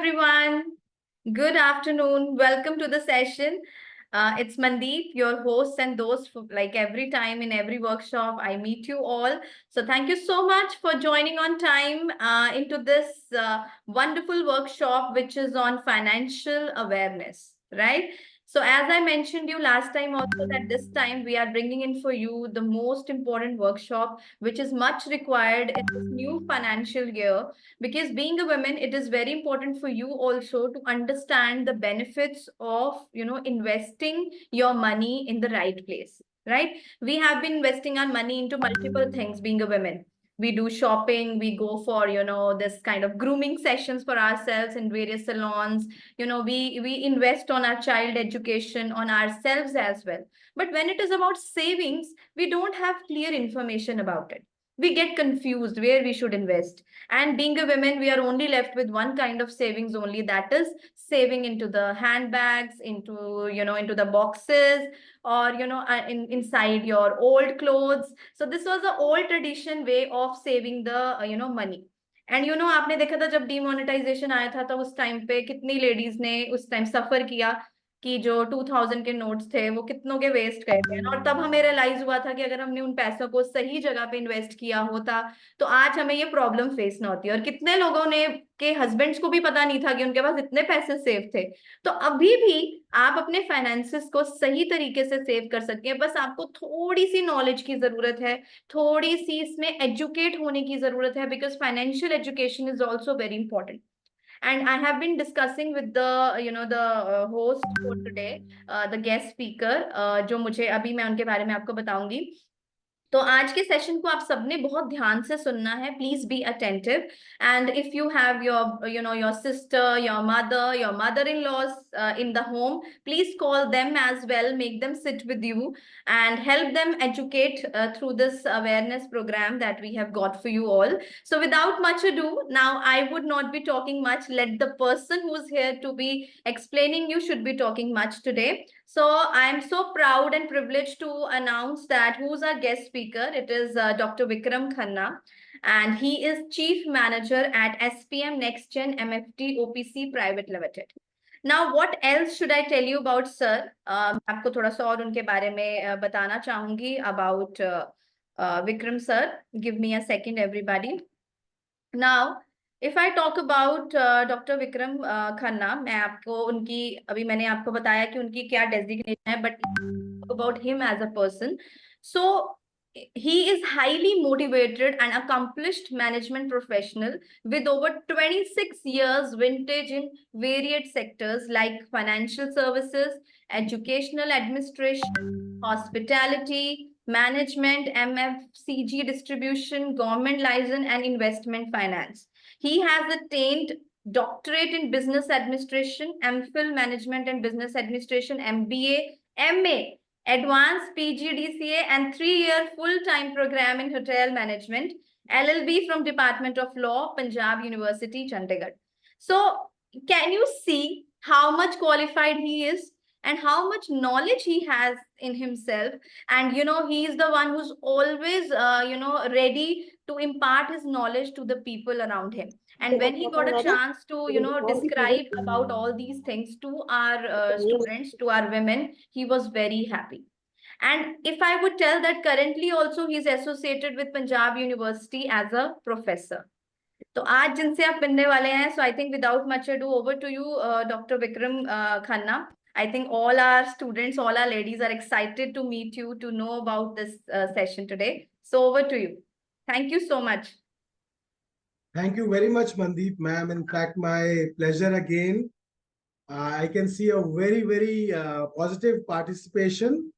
everyone. Good afternoon. Welcome to the session. It's Mandeep, your host and those like every time in every workshop I meet you all. So thank you so much for joining on time into this wonderful workshop which is on financial awareness, right? So as I mentioned you last time also that this time we are bringing in for you the most important workshop which is much required in this new financial year, because being a woman it is very important for you also to understand the benefits of investing your money in the right place, right? We have been investing our money into multiple things. Being a woman, we do shopping, we go for this kind of grooming sessions for ourselves in various salons. We invest on our child education, on ourselves as well. But when it is about savings, we don't have clear information about it. We get confused where we should invest. And being a woman, we are only left with one kind of savings only, that is saving into the handbags, into the boxes, or inside your old clothes. So this was the old tradition way of saving the money. And आपने देखा था जब demonetisation आया था तो उस time पे कितनी लेडीज ने उस टाइम सफर किया कि जो 2000 के नोट्स थे वो कितनों के वेस्ट गए थे। और तब हमें रियलाइज हुआ था कि अगर हमने उन पैसों को सही जगह पे इन्वेस्ट किया होता तो आज हमें ये प्रॉब्लम फेस ना होती। और कितने लोगों ने के हस्बैंड्स को भी पता नहीं था कि उनके पास इतने पैसे सेव थे। तो अभी भी आप अपने फाइनेंसेस को सही तरीके से सेव कर सकते हैं, बस आपको थोड़ी सी नॉलेज की जरूरत है, थोड़ी सी इसमें एजुकेट होने की जरूरत है, because financial education is also very important. And I have been discussing with the host for today, the guest speaker, जो मुझे अभी मैं उनके बारे में आपको बताऊंगी. तो आज के सेशन को आप सबने बहुत ध्यान से सुनना है. Please be attentive. And if you have your sister, your mother in laws in the home, please call them as well, make them sit with you and help them educate through this awareness program that we have got for you all. So without much ado, now I would not be talking much. Let the person who's here to be explaining you should be talking much today. So I am so proud and privileged to announce that who's our guest speaker. It is Dr. Vikram Khanna, and he is Chief Manager at SPM NextGen MFD OPC Pvt Limited. Now, what else should I tell you about sir? मैं आपको थोड़ा सा और उनके बारे में बताना चाहूंगी about Vikram sir. Give me a second, everybody. Now, if I talk about Dr. Vikram Khanna, मैं आपको उनकी अभी मैंने आपको बताया कि उनकी क्या डेजिग्नेशन है, but about him as a person. So he is highly motivated and accomplished management professional with over 26 years vintage in varied sectors like financial services, educational administration, hospitality, management, MFCG distribution, government license, and investment finance. He has attained doctorate in business administration, MPhil management and business administration, MBA, MA, advanced PGDCA, and 3-year full-time program in hotel management, LLB from Department of Law, Punjab University, Chandigarh. So can you see how much qualified he is and how much knowledge he has in himself? And he is the one who's always ready to impart his knowledge to the people around him. And when he got a chance to describe about all these things to our students, to our women, he was very happy. And if I would tell that currently also he is associated with Punjab University as a professor. तो आज जिनसे आप मिलने वाले हैं, so I think without much ado, over to you, Dr. Vikram Khanna. I think all our students, all our ladies are excited to meet you, to know about this session today. So over to you. Thank you so much. Thank you very much, Mandeep, ma'am. In fact, my pleasure again. I can see a very, very positive participation.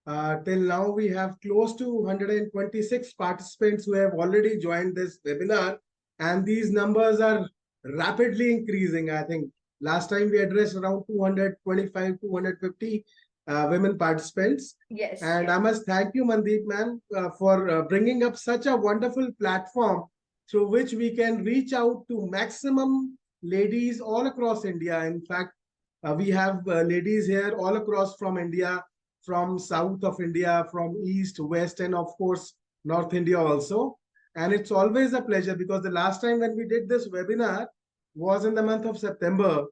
Till now, we have close to 126 participants who have already joined this webinar, and these numbers are rapidly increasing. I think last time we addressed around 225, 250 women participants. Yes. And yes. I must thank you, Mandeep, ma'am, for bringing up such a wonderful platform through which we can reach out to maximum ladies all across India. In fact, we have ladies here all across from India, from south of India, from east, west, and of course, North India also. And it's always a pleasure, because the last time when we did this webinar, was in the month of September.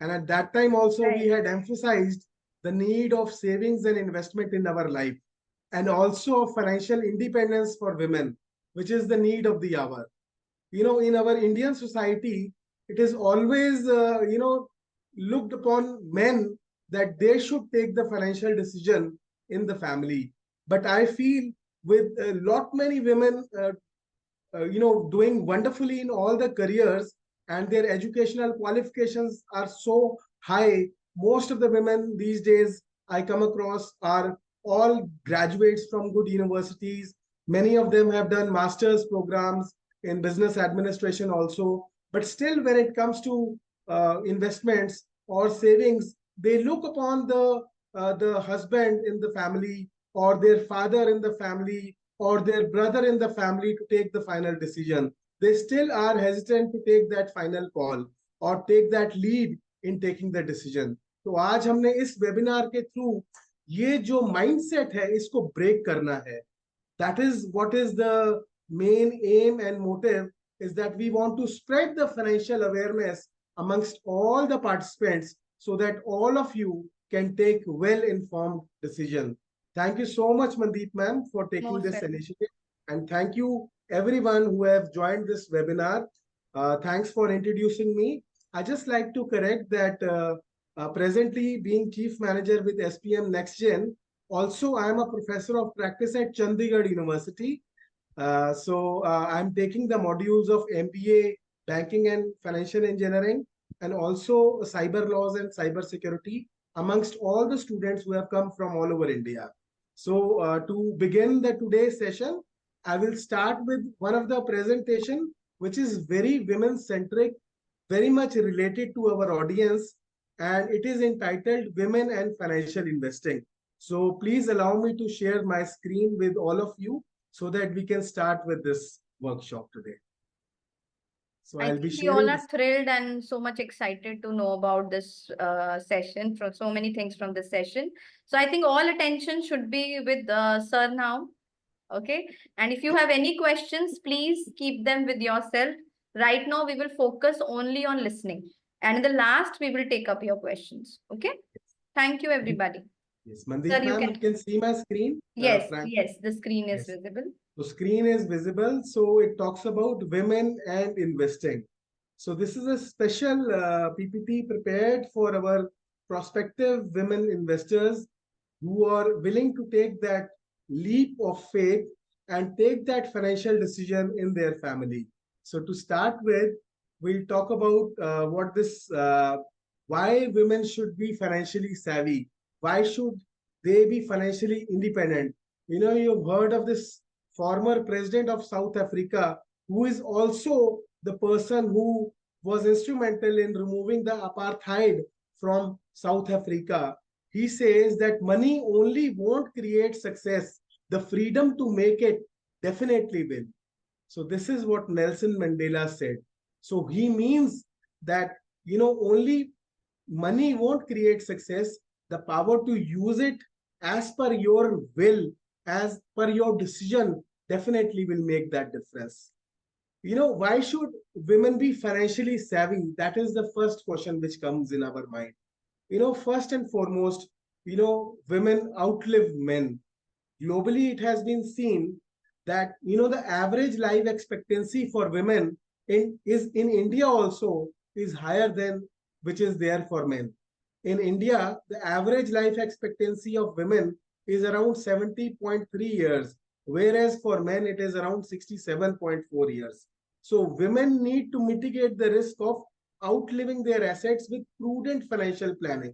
And at that time also, we Right. had emphasized the need of savings and investment in our life, and also financial independence for women, which is the need of the hour. In our Indian society, it is always, looked upon men that they should take the financial decision in the family. But I feel with a lot many women, doing wonderfully in all the careers, and their educational qualifications are so high. Most of the women these days I come across are all graduates from good universities. Many of them have done master's programs in business administration also. But still, when it comes to investments or savings, they look upon the husband in the family, or their father in the family, or their brother in the family to take the final decision. They still are hesitant to take that final call or take that lead in taking the decision. तो आज हमने इस webinar के through ये जो mindset है इसको break करना है. That is what is the main aim and motive, is that we want to spread the financial awareness amongst all the participants so that all of you can take well-informed decision. Thank you so much, Mandeep ma'am, for taking Most this welcome. initiative. And thank you everyone who have joined this webinar. Thanks for introducing me. I just like to correct that presently being Chief Manager with SPM NextGen, also I am a professor of practice at Chandigarh University. I'm taking the modules of MBA, Banking and Financial Engineering, and also cyber laws and cyber security amongst all the students who have come from all over India. So to begin the today's session, I will start with one of the presentation, which is very women-centric, very much related to our audience, and it is entitled Women and Financial Investing. So please allow me to share my screen with all of you so that we can start with this workshop today. So I I'll be think we all sharing are this. thrilled and so much excited to know about this session, from so many things from this session. So I think all attention should be with Sir now. Okay. And if you have any questions, please keep them with yourself. Right now, we will focus only on listening. And in the last, we will take up your questions. Okay. Thank you, everybody. Yes, Sir, Mandeep you ma'am, can. you can see my screen. Yes, Frank. yes, the screen is Yes. visible. The screen is visible, so it talks about women and investing. So this is a special PPT prepared for our prospective women investors who are willing to take that leap of faith and take that financial decision in their family. So to start with, we'll talk about why women should be financially savvy. Why should they be financially independent? You've heard of this former president of South Africa, who is also the person who was instrumental in removing the apartheid from South Africa. He says that money only won't create success. The freedom to make it definitely will. So this is what Nelson Mandela said. So he means that, only money won't create success. The power to use it as per your will, as per your decision, definitely will make that difference. Why should women be financially savvy? That is the first question which comes in our mind. First and foremost, women outlive men. Globally, it has been seen that, the average life expectancy for women in India also is higher than which is there for men. In India, the average life expectancy of women is around 70.3 years, whereas for men it is around 67.4 years. So women need to mitigate the risk of outliving their assets with prudent financial planning.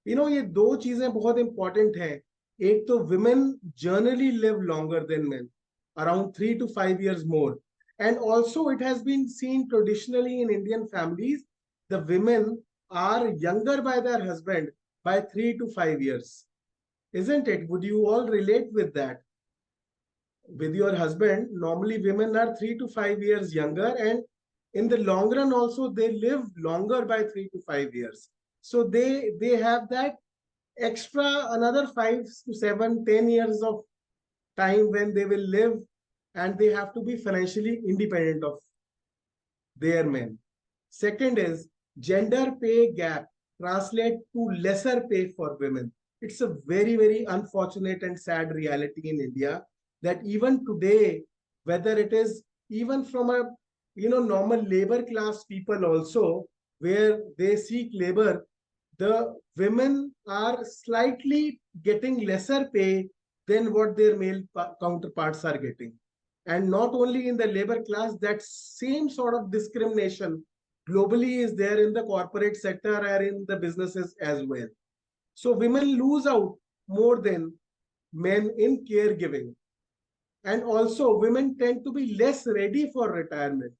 ये दो चीजें बहुत important हैं. एक तो women generally live longer than men, around 3 to 5 years more. And also it has been seen traditionally in Indian families, the women are younger by their husband by 3 to 5 years. Isn't it? Would you all relate with that? With your husband, normally women are 3 to 5 years younger, and in the long run also they live longer by 3 to 5 years. So they have that extra another 5 to 7, 10 years of time when they will live, and they have to be financially independent of their men. Second is gender pay gap translate to lesser pay for women. It's a very, very unfortunate and sad reality in India that even today, whether it is even from a normal labor class people also, where they seek labor, the women are slightly getting lesser pay than what their male counterparts are getting. And not only in the labor class, that same sort of discrimination globally is there in the corporate sector or in the businesses as well. So women lose out more than men in caregiving. And also women tend to be less ready for retirement.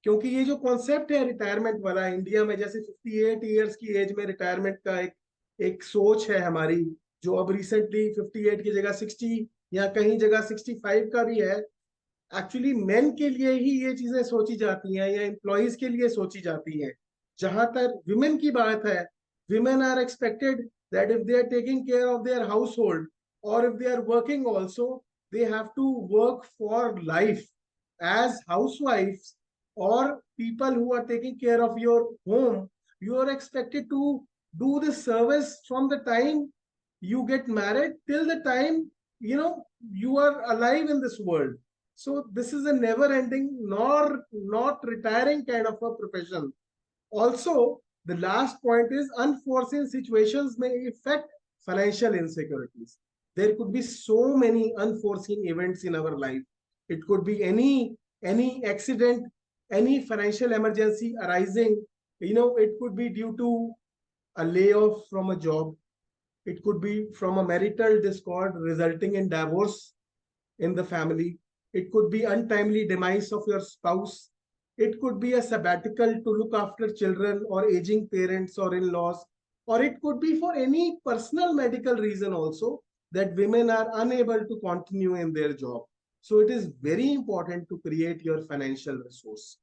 क्योंकि ये जो concept है retirement वाला India में, जैसे 58 years की as में retirement का एक सोच है हमारी, जो अब रिसेंटली 58 की जगह 60 या कहीं जगह 65 का भी है। एक्चुअली मेन के लिए ही ये चीजें सोची जाती हैं या एम्प्लॉयज के लिए सोची जाती हैं। जहां तक विमेन की बात है, women are expected that if they are taking care of their household और if they are working also, they have to work for life as हाउस वाइफ्स or people who are taking care of your home. You are expected to do this service from the time you get married till the time you are alive in this world. So this is a never ending nor not retiring kind of a profession. Also, the last point is unforeseen situations may affect financial insecurities. There could be so many unforeseen events in our life. It could be any accident, any financial emergency arising. It could be due to a layoff from a job. It could be from a marital discord resulting in divorce in the family. It could be untimely demise of your spouse. It could be a sabbatical to look after children or aging parents or in-laws. Or it could be for any personal medical reason also, that women are unable to continue in their job. So it is very important to create your financial resource,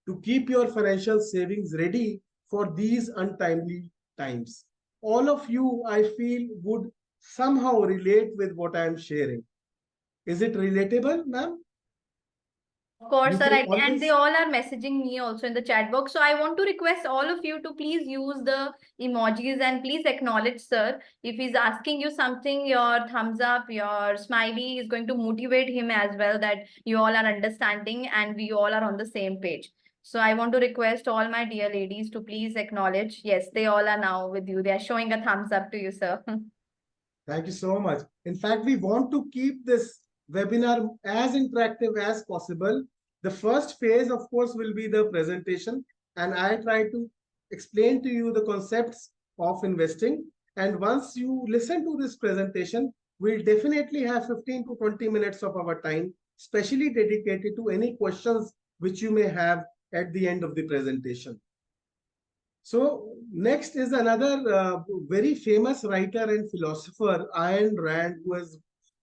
to keep your financial savings ready for these untimely times. All of you, I feel, would somehow relate with what I am sharing. Is it relatable, ma'am? Of course, You sir. can And they always. all are messaging me also in the chat box. So I want to request all of you to please use the emojis and please acknowledge, sir. If he's asking you something, your thumbs up, your smiley is going to motivate him as well, that you all are understanding and we all are on the same page. So I want to request all my dear ladies to please acknowledge. Yes, they all are now with you. They are showing a thumbs up to you, sir. Thank you so much. In fact, we want to keep this webinar as interactive as possible. The first phase, of course, will be the presentation, and I try to explain to you the concepts of investing. And once you listen to this presentation, we'll definitely have 15 to 20 minutes of our time, specially dedicated to any questions which you may have at the end of the presentation. So next is another very famous writer and philosopher, Ayn Rand, who has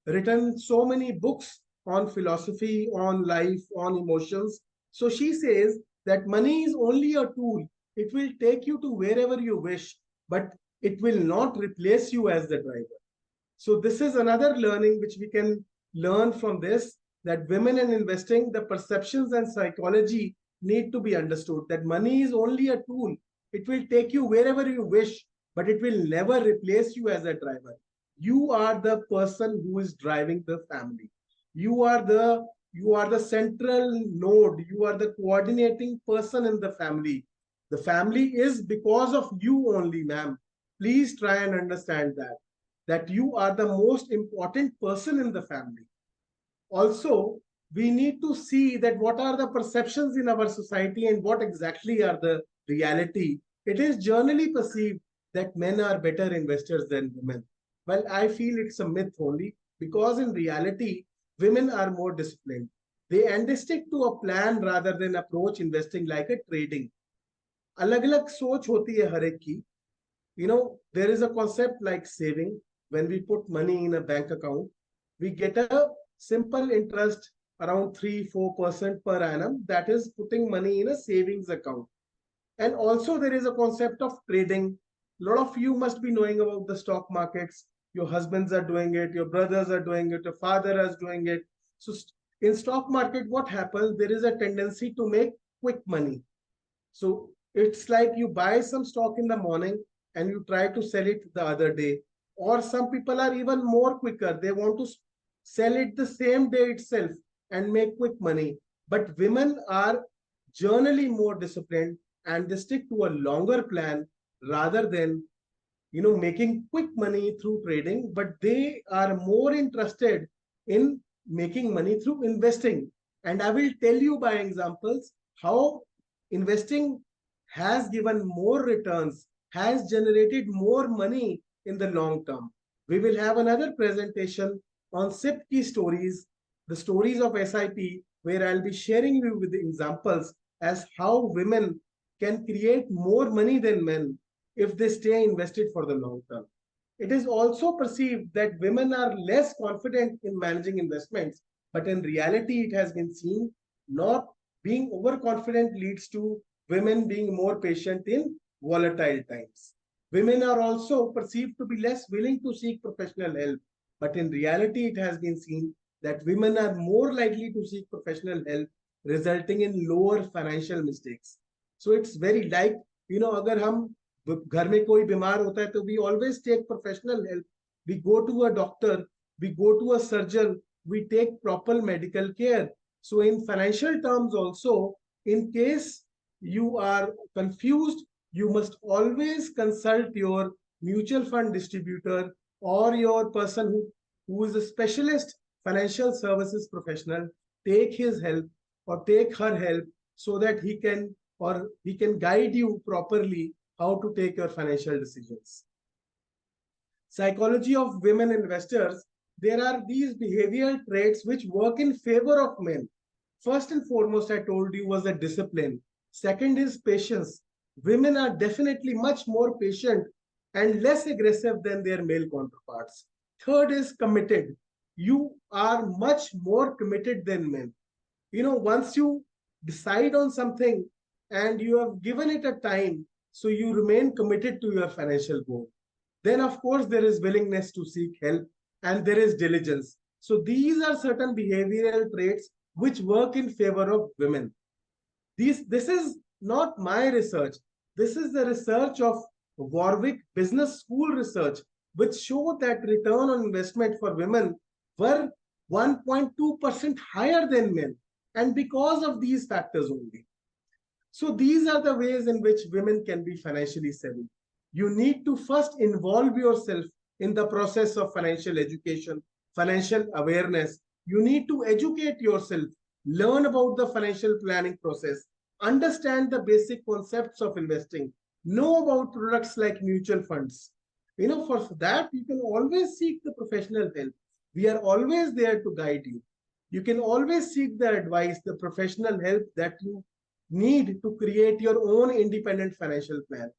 written so many books on philosophy, on life, on emotions. So she says that money is only a tool. It will take you to wherever you wish, but it will not replace you as the driver. So this is another learning which we can learn from this, that women in investing, the perceptions and psychology need to be understood, that money is only a tool. It will take you wherever you wish, but it will never replace you as a driver. You are the person who is driving the family. You are the central node. You are the coordinating person in the family. The family is because of you only, ma'am. Please try and understand that you are the most important person in the family. Also, we need to see that what are the perceptions in our society and what exactly are the reality. It is generally perceived that men are better investors than women. Well, I feel it's a myth only, because in reality, women are more disciplined. They stick to a plan rather than approach investing like a trading. अलग अलग सोच होती है हर एक की. There is a concept like saving. When we put money in a bank account, we get a simple interest around 3-4% per annum. That is putting money in a savings account. And also there is a concept of trading. A lot of you must be knowing about the stock markets. Your husbands are doing it, your brothers are doing it, your father is doing it. So in stock market, what happens? There is a tendency to make quick money. So it's like you buy some stock in the morning and you try to sell it the other day. Or some people are even more quicker. They want to sell it the same day itself and make quick money. But women are generally more disciplined and they stick to a longer plan rather than making quick money through trading, but they are more interested in making money through investing. And I will tell you by examples how investing has given more returns, has generated more money in the long term. We will have another presentation on SIP key stories, the stories of SIP, where I'll be sharing you with the examples as how women can create more money than men if they stay invested for the long term. It is also perceived that women are less confident in managing investments, but in reality, it has been seen not being overconfident leads to women being more patient in volatile times. Women are also perceived to be less willing to seek professional help, but in reality, it has been seen that women are more likely to seek professional help, resulting in lower financial mistakes. So it's very like, अगर हम घर में कोई बीमार होता है तो we always take professional help, we go to a doctor, we go to a surgeon, we take proper medical care. So in financial terms also, in case you are confused, you must always consult your mutual fund distributor or your person who is a specialist financial services professional. Take his help or take her help so that he can guide you properly how to take your financial decisions. Psychology of women investors, there are these behavioral traits which work in favor of men. First and foremost, I told you, was the discipline. Second is patience. Women are definitely much more patient and less aggressive than their male counterparts. Third is committed. You are much more committed than men. Once you decide on something and you have given it a time, so you remain committed to your financial goal. Then, of course, there is willingness to seek help and there is diligence. So these are certain behavioral traits which work in favor of women. This is not my research. This is the research of Warwick Business School research, which showed that return on investment for women were 1.2% higher than men. And because of these factors only. So these are the ways in which women can be financially savvy. You need to first involve yourself in the process of financial education, financial awareness. You need to educate yourself, learn about the financial planning process, understand the basic concepts of investing, know about products like mutual funds. For that, you can always seek the professional help. We are always there to guide you. You can always seek the advice, the professional help that you need to create your own independent financial plan.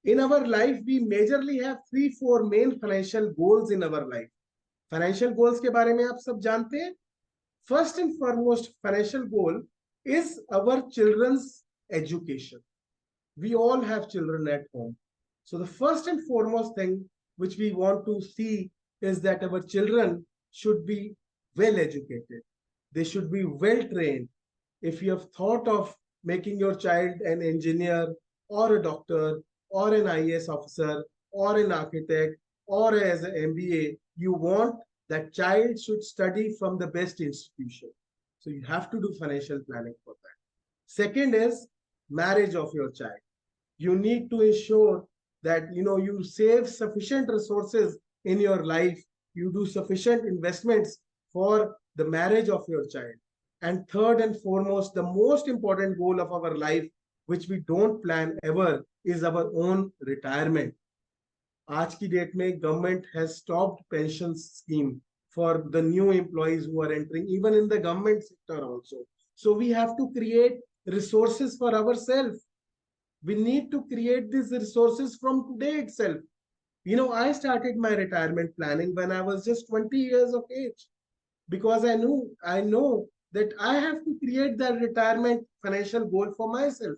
In our life, we majorly have 3-4 main financial goals in our life. Financial goals के बारे में आप सब जानते हैं. First and foremost financial goal is our children's education. We all have children at home. So the first and foremost thing which we want to see is that our children should be well educated. They should be well trained. If you have thought of making your child an engineer or a doctor or an IAS officer or an architect or as an MBA, you want that child should study from the best institution. So you have to do financial planning for that. Second is marriage of your child. You need to ensure that you save sufficient resources in your life. You do sufficient investments for the marriage of your child. And third and foremost, the most important goal of our life, which we don't plan ever, is our own retirement. आज की date में government has stopped pension scheme for the new employees who are entering, even in the government sector also. So we have to create resources for ourselves. We need to create these resources from today itself. I started my retirement planning when I was just 20 years of age because I know that I have to create that retirement financial goal for myself.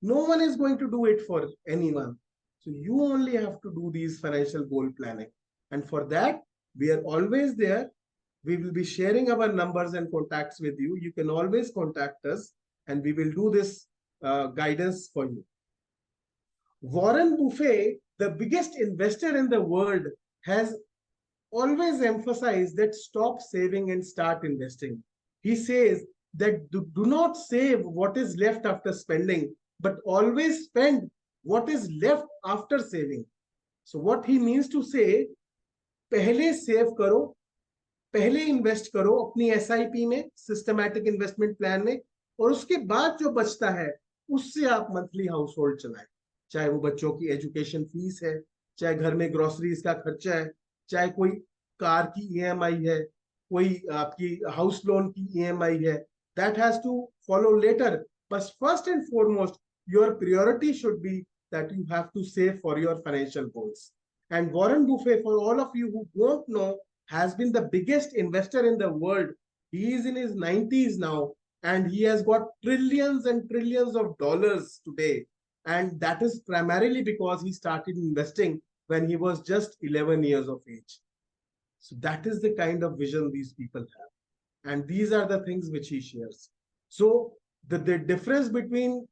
No one is going to do it for anyone. So you only have to do these financial goal planning. And for that, we are always there. We will be sharing our numbers and contacts with you. You can always contact us and we will do this guidance for you. Warren Buffett, the biggest investor in the world, has always emphasized that stop saving and start investing. He says that do not save what is left after spending, but always spend what is left after saving. So what he means to say, पहले save करो, पहले invest करो अपनी SIP में, systematic investment plan में, और उसके बाद जो बचता है उससे आप मंथली हाउस होल्ड चलाएं, चाहे वो बच्चों की एजुकेशन फीस है, चाहे घर में ग्रोसरीज का खर्चा है, चाहे कोई कार की ईएमआई है, कोई आपकी हाउस लोन की ईएमआई है, that has to follow later, but first and foremost your priority should be that you have to save for your financial goals. And Warren Buffett, for all of you who don't know, has been the biggest investor in the world. He is in his 90s now, and he has got trillions and trillions of dollars today. And that is primarily because he started investing when he was just 11 years of age. So that is the kind of vision these people have. And these are the things which he shares. So the difference between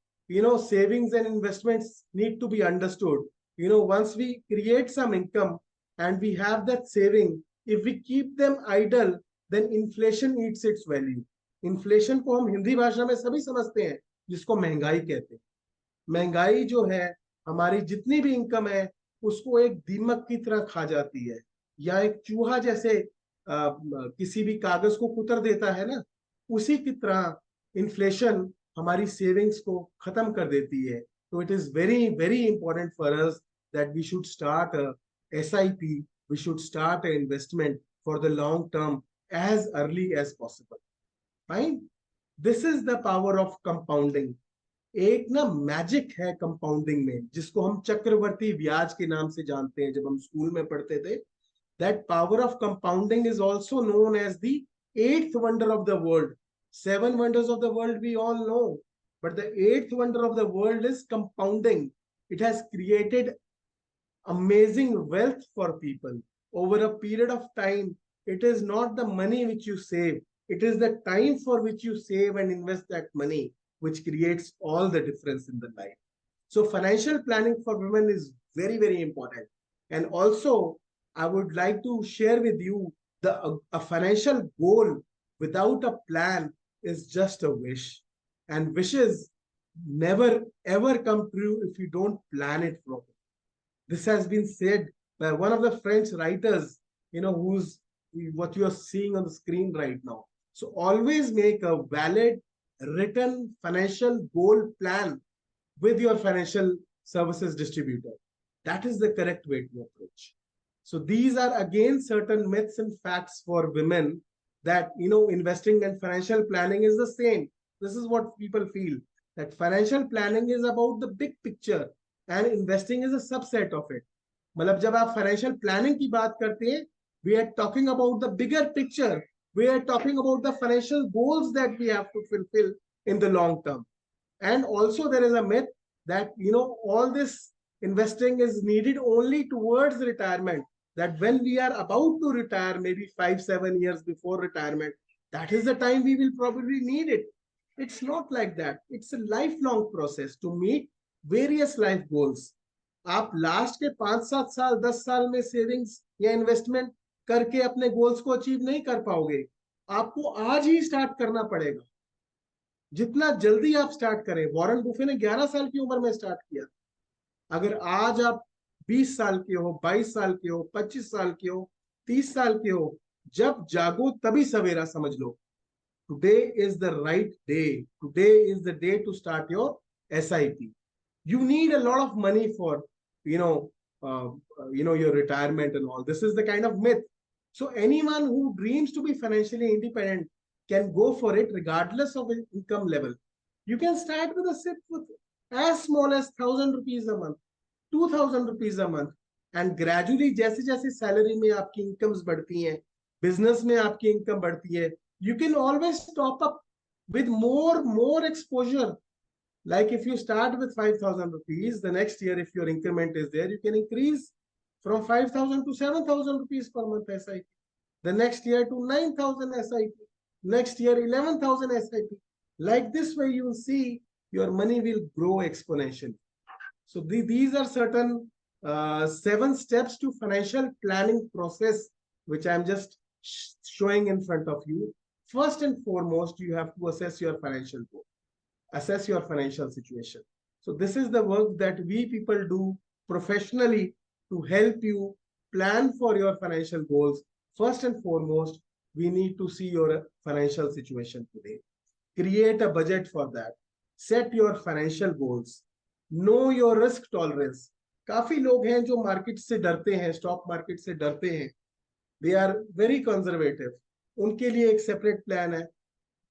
savings and investments need to be understood. Once we create some income and we have that saving, if we keep them idle, then inflation eats its value. Inflation को हम हिंदी भाषा में सभी समझते हैं, जिसको महंगाई कहते हैं. महंगाई जो है, हमारी जितनी भी इनकम है उसको एक दीमक की तरह खा जाती है, या एक चूहा जैसे किसी भी कागज को कुतर देता है ना, उसी की तरह इन्फ्लेशन हमारी सेविंग्स को खत्म कर देती है. तो it is very very important for us that we should start SIP, we should start investment for the long term as early as possible. Fine. This is the power of compounding. एक ना magic है compounding में, जिसको हम चक्रवर्ती ब्याज के नाम से जानते हैं जब हम स्कूल में पढ़ते थे. That power of compounding is also known as the eighth wonder of the world. Seven wonders of the world we all know, but the eighth wonder of the world is compounding. It has created amazing wealth for people over a period of time. It is not the money which you save, it is the time for which you save and invest that money which creates all the difference in the life. So financial planning for women is very, very important. And also I would like to share with you a financial goal without a plan is just a wish, and wishes never ever come true if you don't plan it properly. This has been said by one of the French writers, who's what you are seeing on the screen right now. So always make a valid written financial goal plan with your financial services distributor. That is the correct way to approach. So these are again certain myths and facts for women, that investing and financial planning is the same. This is what people feel, that financial planning is about the big picture and investing is a subset of it. मतलब जब आप financial planning की बात करते हैं, we are talking about the bigger picture. We are talking about the financial goals that we have to fulfill in the long term. And also there is a myth that all this investing is needed only towards retirement, that when we are about to retire, maybe 5-7 years before retirement, that is the time we will probably need it. It's not like that. It's a lifelong process to meet various life goals. आप last के 5-7 साल 10 साल में savings या investment करके अपने goals को achieve नहीं कर पाओगे. आपको आज ही स्टार्ट करना पड़ेगा. जितना जल्दी आप स्टार्ट करें, वॉरेन बुफे ने 11 साल की उम्र में स्टार्ट किया. अगर आज आप 20 साल के हो, 22 साल के हो, 25 साल के हो, 30 साल के हो, जब जागो तभी सवेरा समझ लो. Today is the right day. Today is the day to start your SIP. You need a lot of money for your retirement and all. This is the kind of myth. So anyone who dreams to be financially independent can go for it regardless of income level. You can start with a SIP with as small as 1,000 rupees a month, 2,000 rupees a month, and gradually जैसे जैसे salary में आपकी incomes बढ़ती हैं, business में आपकी income बढ़ती है, you can always top up with more exposure. Like if you start with 5,000 rupees, the next year if your increment is there, you can increase from 5,000 to 7,000 rupees per month SIP. The next year to 9,000 SIP. Next year 11,000 SIP. Like this way you will see your money will grow exponentially. So these are certain 7 steps to financial planning process, which I'm just showing in front of you. First and foremost, you have to assess your financial goal, assess your financial situation. So this is the work that we people do professionally to help you plan for your financial goals. First and foremost, we need to see your financial situation today. Create a budget for that. Set your financial goals. Know your risk tolerance. काफी लोग हैं जो market से डरते हैं, stock market से डरते हैं. They are very conservative. उनके लिए एक सेपरेट प्लान है.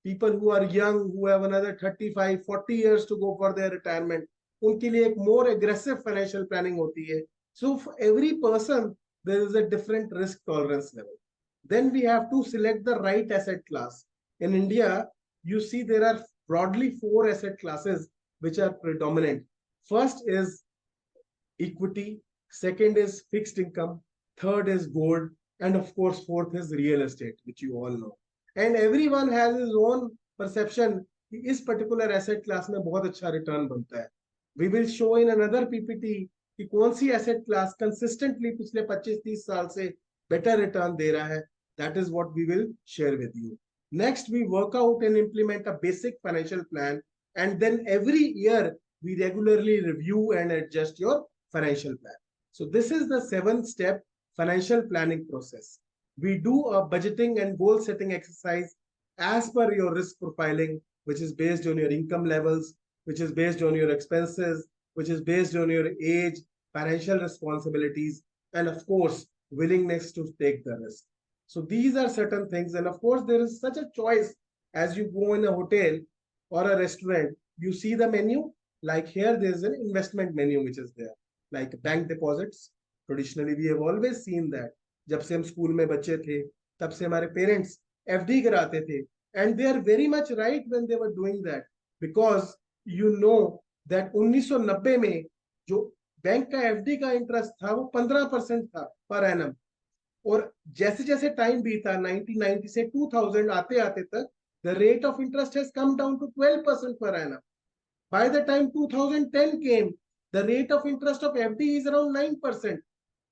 People who are young, who have another 35, 40 years to go for their retirement, उनके लिए एक more aggressive financial planning होती है. So for every person, there is a different risk tolerance level. Then we have to select the right asset class. In India, you see there are broadly 4 asset classes which are predominant. First is equity, second is fixed income, third is gold, and of course, fourth is real estate, which you all know. And everyone has his own perception कि इस particular asset class में बहुत अच्छा return बनता है. We will show in another PPT कि कौन सी asset class consistently पिछले 25-30 साल से better return दे रहा है. That is what we will share with you. Next, we work out and implement a basic financial plan, and then every year we regularly review and adjust your financial plan. So this is the 7-step financial planning process. We do a budgeting and goal setting exercise as per your risk profiling, which is based on your income levels, which is based on your expenses, which is based on your age, financial responsibilities, and of course, willingness to take the risk. So these are certain things. And of course, there is such a choice as you go in a hotel or a restaurant, you see the menu. Like here, there's an investment menu which is there, like bank deposits. Traditionally, we have always seen that. जब से हम school में बच्चे थे, तब से हमारे parents FD कराते थे. And they are very much right when they were doing that, because you know that 1990 में जो बैंक का FD का इंटरेस्ट था वो 15% था पर एनम. और जैसे जैसे टाइम बीता 1990 से 2000 आते आते तक the rate of interest has come down to 12% per annum. By the time 2010 came, the rate of interest of FD is around 9%.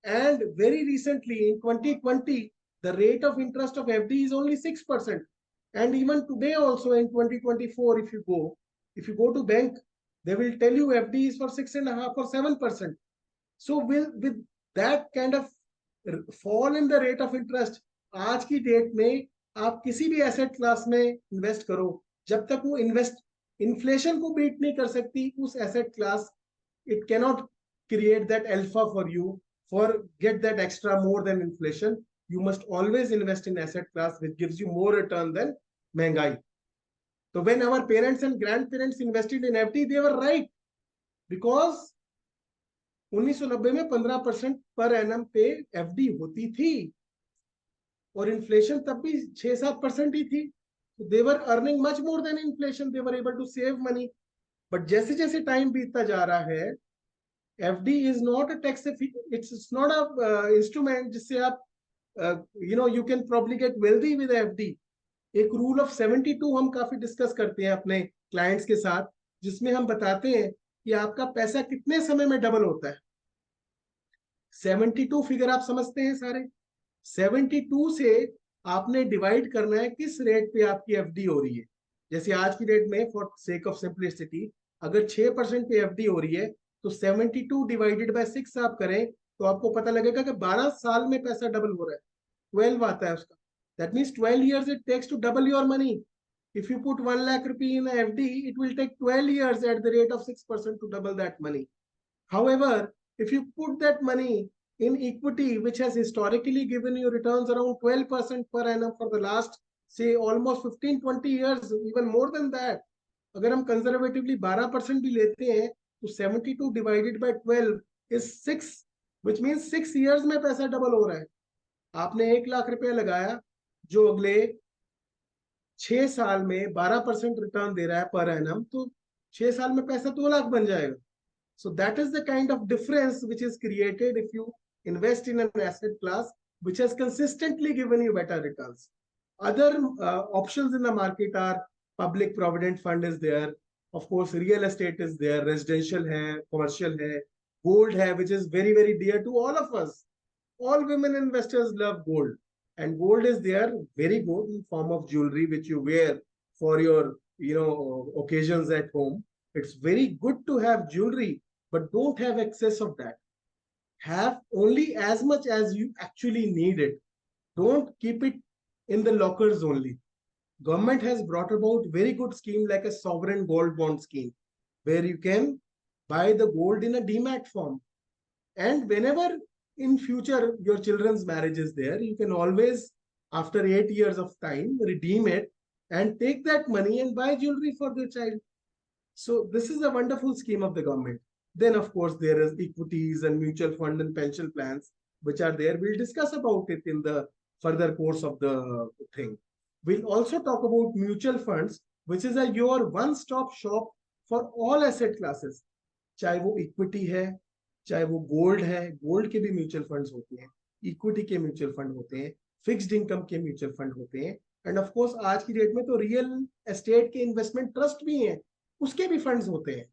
And very recently in 2020, the rate of interest of FD is only 6%. And even today also in 2024, if you go to bank, they will tell you FD is for 6.5 or 7%. So with that kind of fall in the rate of interest, आज की date में आप किसी भी asset class में invest करो, जब तक वो इन्फ्लेशन को बीट नहीं कर सकती उस asset class, it cannot create that alpha for you, for get that extra more than inflation. You must always invest in asset class which gives you more return than महंगाई. So when our parents and grandparents invested in FD, they were right, because 1990 में 15% per annum पे FD होती थी और inflation तब भी 6-7% ही थी. They were earning much more than inflation, they were able to save money. But जैसे जैसे टाइम बीतता जा रहा है, FD is not a tax, it's not a instrument जिससे आप you can probably get wealthy with FD. एक rule of 72 हम काफी डिस्कस करते हैं अपने क्लाइंट्स के साथ, जिसमें हम बताते हैं कि आपका पैसा कितने समय में डबल होता है. 72 फिगर आप समझते हैं सारे. 72 से आपने डिवाइड करना है किस रेट पे आपकी एफडी हो रही है. जैसे आज की डेट में फॉर सेक ऑफ सिंपलिसिटी, अगर 6% पे एफडी हो रही है तो 72 डिवाइडेड बाय 6 आप करें तो आपको पता लगेगा कि 12 साल में पैसा डबल हो रहा है. 12 आता है उसका. That means 12 years it takes to double your money. If you put 1 lakh rupee in a FD, it will take 12 years at the rate of 6% to double that money. However, if you put that money in equity, which has historically given you returns around 12% per annum for the last, say, almost 15-20 years, even more than that, अगर हम conservatively 12% भी लेते हैं तो 72 divided by 12 is 6, which means 6 years में पैसा double हो रहा है. आपने 1 लाख रुपया लगाया जो अगले 6 साल में 12% रिटर्न दे रहा है पर एनम, तो 6 साल में पैसा 2 लाख बन जाएगा. So that is the kind of difference which is created if you invest in an asset class which has consistently given you better returns. Other options in the market are public provident fund is there, Of course, real estate is there, residential hai, commercial hai, gold hai, which is very, very dear to all of us. All women investors love gold. And gold is there, very good in form of jewelry, which you wear for your, occasions at home. It's very good to have jewelry, but don't have excess of that. Have only as much as you actually need it. Don't keep it in the lockers only. Government has brought about very good scheme like a sovereign gold bond scheme, where you can buy the gold in a demat form. And whenever in future your children's marriage is there, you can always, after 8 years of time, redeem it and take that money and buy jewelry for the child. So this is a wonderful scheme of the government. Then, of course, there is equities and mutual fund and pension plans, which are there. We'll discuss about it in the further course of the thing. We'll also talk about mutual funds, which is a your one-stop shop for all asset classes. चाहे वो equity है, चाहे वो gold है, gold के भी mutual funds होते हैं, इक्विटी के म्यूचुअल फंड होते हैं, फिक्स्ड इनकम के म्यूचुअल फंड होते हैं, एंड ऑफ कोर्स आज की डेट में तो रियल एस्टेट के इन्वेस्टमेंट ट्रस्ट भी हैं, उसके भी फंड्स होते हैं.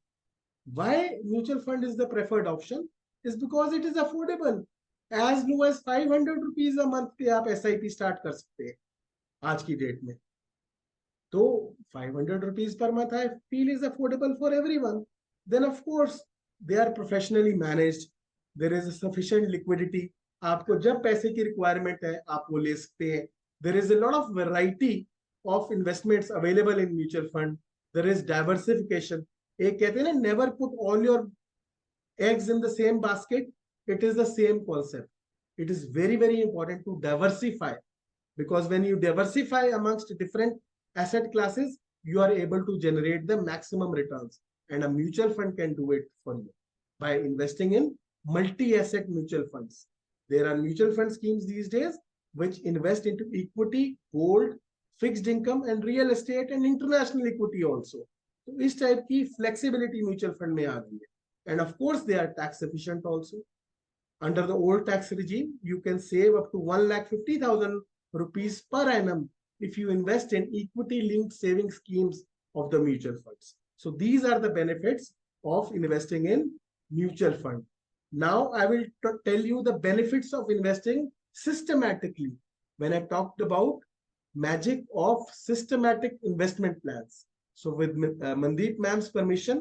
Why mutual fund is the preferred option is because it is affordable. As low as 500 rupees a month पे आप SIP start कर सकते हैं आज की डेट में. तो 500 rupees per month I feel is affordable for everyone. Then of course they are professionally managed. There is a sufficient liquidity. आपको जब पैसे की requirement है आप वो ले सकते हैं. There is a lot of variety of investments available in mutual fund. There is diversification. एक कहते हैं ना, never put all your eggs in the same basket. It is the same concept. It is very, very important to diversify, because when you diversify amongst different asset classes, you are able to generate the maximum returns, and a mutual fund can do it for you by investing in multi-asset mutual funds. There are mutual fund schemes these days which invest into equity, gold, fixed income, and real estate, and international equity also. तो इस type की flexibility mutual fund में आ गई है. And of course they are tax efficient also. Under the old tax regime, you can save up to 1,50,000 rupees per annum if you invest in equity linked saving schemes of the mutual funds. So these are the benefits of investing in mutual fund. Now I will tell you the benefits of investing systematically. When I talked about magic of systematic investment plans. So with Mandeep ma'am's permission,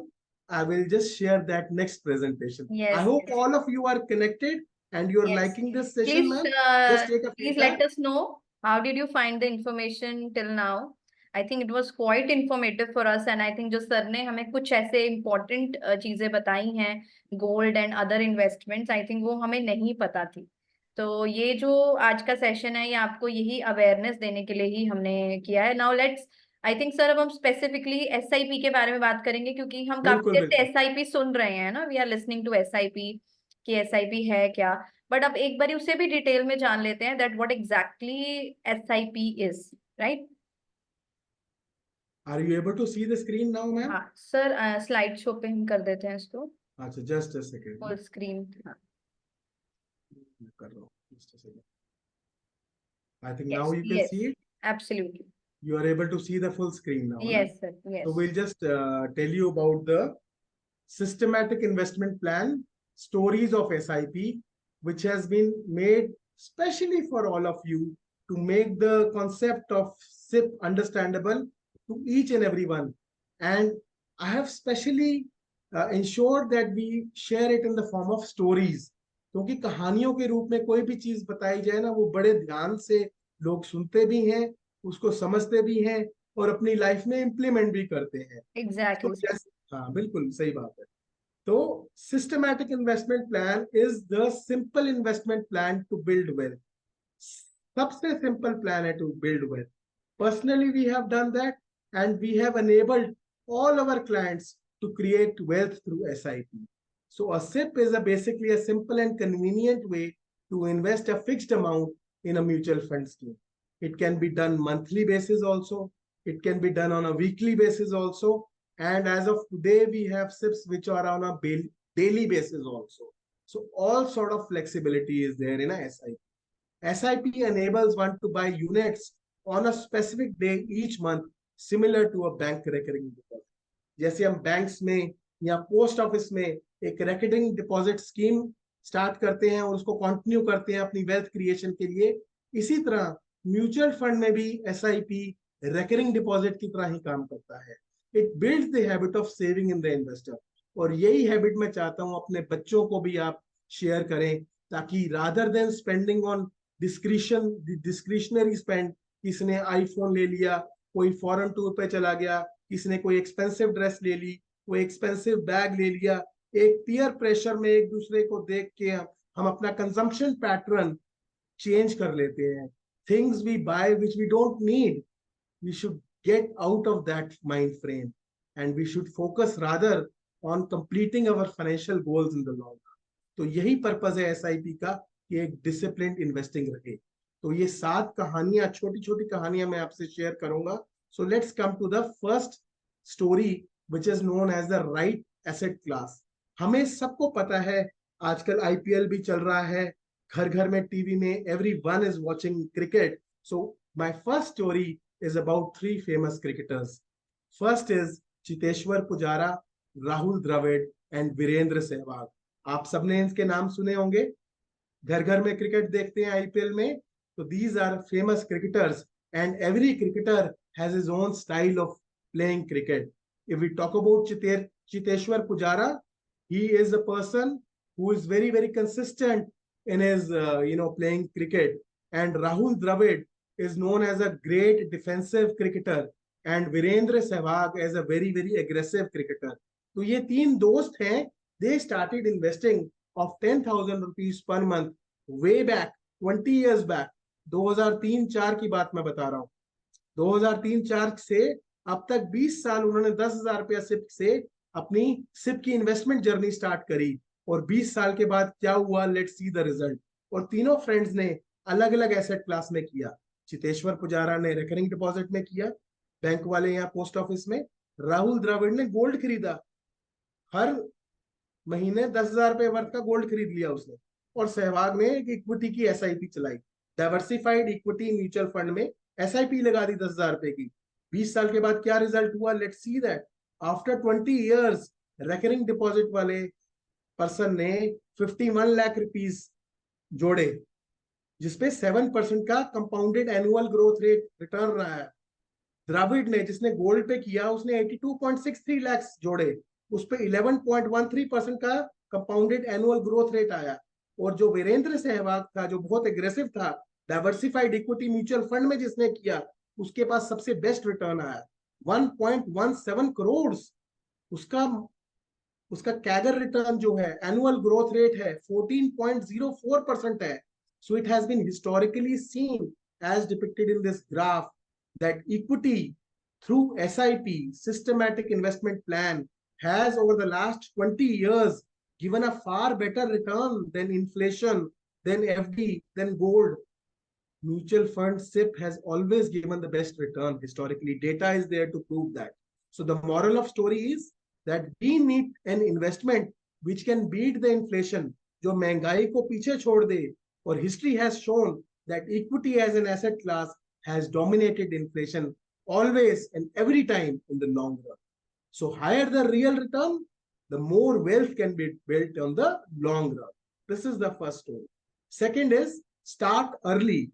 I will just share that next presentation. Yes, I hope yes. all of you are connected and you're Yes. liking this session, Please, ma'am. Just take a please feedback. let us know how did you find the information till now. I think it was quite informative for us, and I think जो sir ने हमें कुछ ऐसे important चीजें बताई हैं, gold and other investments, I think वो हमें नहीं पता थी. तो ये जो आज का सेशन है ये आपको यही अवेयरनेस देने के लिए ही हमने किया है. Now let's, I think sir अब हम स्पेसिफिकली एसआईपी के बारे में बात करेंगे, क्योंकि हम काफी बिल्कुल देर से बिल्कुल. एसआईपी सुन रहे हैं ना, we are listening to SIP कि एसआईपी है क्या. बट अब एक बार उसे भी डिटेल में जान लेते हैं that what exactly SIP is, right. Are you able to see the screen now, ma'am? हाँ सर, स्लाइड शो पे हम कर देते हैं इसको अच्छा, just a second. Full screen. हाँ, कर रहा हूँ. Just a second. I think now yes you can yes, see it. Absolutely. You are able to see the full screen now, na? Yes sir, So yes. we'll just tell you about the systematic investment plan stories of SIP, which has been made specially for all of you to make the concept of SIP understandable to each and everyone. And I have specially ensured that we share it in the form of stories, क्योंकि कहानियों के रूप में कोई भी चीज बताई जाए ना, वो बड़े ध्यान से लोग सुनते भी हैं, उसको समझते भी हैं और अपनी लाइफ में इम्प्लीमेंट भी करते हैं. तो एग्जैक्टली. जैसे, हाँ बिल्कुल सही बात है. तो systematic investment plan is the simple investment plan to build wealth. सबसे simple plan है to build wealth. Personally, we have done that, and we have enabled all our clients to create wealth through SIP. So a SIP is basically a simple and convenient way to invest a fixed amount in a mutual fund scheme. It can be done monthly basis also. It can be done on a weekly basis also. And as of today, we have SIPs which are on a daily basis also. So all sort of flexibility is there in a SIP. SIP enables one to buy units on a specific day each month, similar to a bank recurring deposit. जैसे हम banks में या post office में एक recurring deposit scheme start करते हैं और उसको कंटिन्यू करते हैं अपनी वेल्थ क्रिएशन के लिए, इसी तरह म्यूचुअल फंड में भी एसआईपी रेकरिंग डिपॉजिट की तरह ही काम करता है। It builds the habit of saving in the investor, और यही हैबिट मैं चाहता हूं अपने बच्चों को भी आप शेयर करें, ताकि rather than spending on discretionary spend, किसने आईफोन ले लिया, कोई फॉरेन टूर पे चला गया, किसने कोई एक्सपेंसिव ड्रेस ले ली, कोई एक्सपेंसिव बैग ले लिया, एक पीयर प्रेशर में एक दूसरे को देख के हम अपना कंजम्पशन पैटर्न चेंज कर लेते हैं। Things we buy which we don't need, we should get out of that mind frame and we should focus rather on completing our financial goals in the long run. तो यही purpose है SIP का कि एक discipline investing रहे। तो ये 7 कहानियां, छोटी छोटी कहानियां मैं आपसे शेयर करूंगा। So let's come to the first story which is known as the right asset class. हमें सबको पता है आजकल आईपीएल भी चल रहा है, घर घर में टीवी में everyone is watching cricket. So my first story is about 3 famous cricketers. First is Cheteshwar Pujara, Rahul Dravid and Virender Sehwag. आप सबने इनके नाम सुने होंगे, घर घर में क्रिकेट देखते हैं आईपीएल में। तो these are famous cricketers and every cricketer has his own style of playing cricket. If we talk about Cheteshwar Pujara, he is a person who is very very consistent in his playing cricket, and Rahul Dravid is known as a great defensive cricketer and Virendra Sehwag as a very very aggressive cricketer. तो ये 3 दोस्त हैं, they started investing of 10,000 rupees per month way back 20 years back। 2003-4 की बात मैं बता रहा हूँ। 2003-4 से अब तक 20 साल उन्होंने 10,000 रुपया सिप से अपनी सिप की इन्वेस्टमेंट जर्नी स्टार्ट करी, और 20 साल के बाद क्या हुआ, लेट्स सी द रिजल्ट। और तीनों फ्रेंड्स ने अलग अलग एसेट क्लास में किया। चितेश्वर पुजारा ने रिकरिंग डिपॉजिट में किया, बैंक वाले या पोस्ट ऑफिस में। राहुल द्रविड़ ने गोल्ड खरीदा, हर महीने 10,000 रुपए वर्थ का गोल्ड खरीद लिया उसने। और सहवाग ने एक इक्विटी की एसआईपी चलाई, डाइवर्सिफाइड इक्विटी म्यूचुअल फंड में एसआईपी लगा दी 10,000 रुपए की। 20 साल के बाद क्या रिजल्ट हुआ, let's see that. After 20 years recurring deposit वाले पर्सन ने 51 लाख रुपीस जोड़े, जिसपे 7% का compounded annual growth rate return रहा है। द्रविड़ ने, जिसने गोल्ड पे किया, उसने 82.63 लाख जोड़े, उस पे 11.13% का कंपाउंडेड एनुअल ग्रोथ रेट आया। और जो वीरेंद्र सहवाग था, जो बहुत एग्रेसिव था, डाइवर्सिफाइड इक्विटी म्यूचुअल फंड में जिसने किया, उसके पास सबसे बेस्ट रिटर्न आया 1.17 करोड़। उसका उसका कैगर रिटर्न जो है, एनुअल ग्रोथ रेट है 14.04% है। So it has been historically seen as depicted in this graph that equity through SIP, systematic investment plan, has over the last 20 years given a far better return than inflation, than FD, than gold. Mutual fund SIP has always given the best return historically. Data is there to prove that. So the moral of story is that we need an investment which can beat the inflation, जो महंगाई को पीछे छोड़ दे। और history has shown that equity as an asset class has dominated inflation always and every time in the long run. So higher the real return, the more wealth can be built on the long run. This is the first story. Second is start early.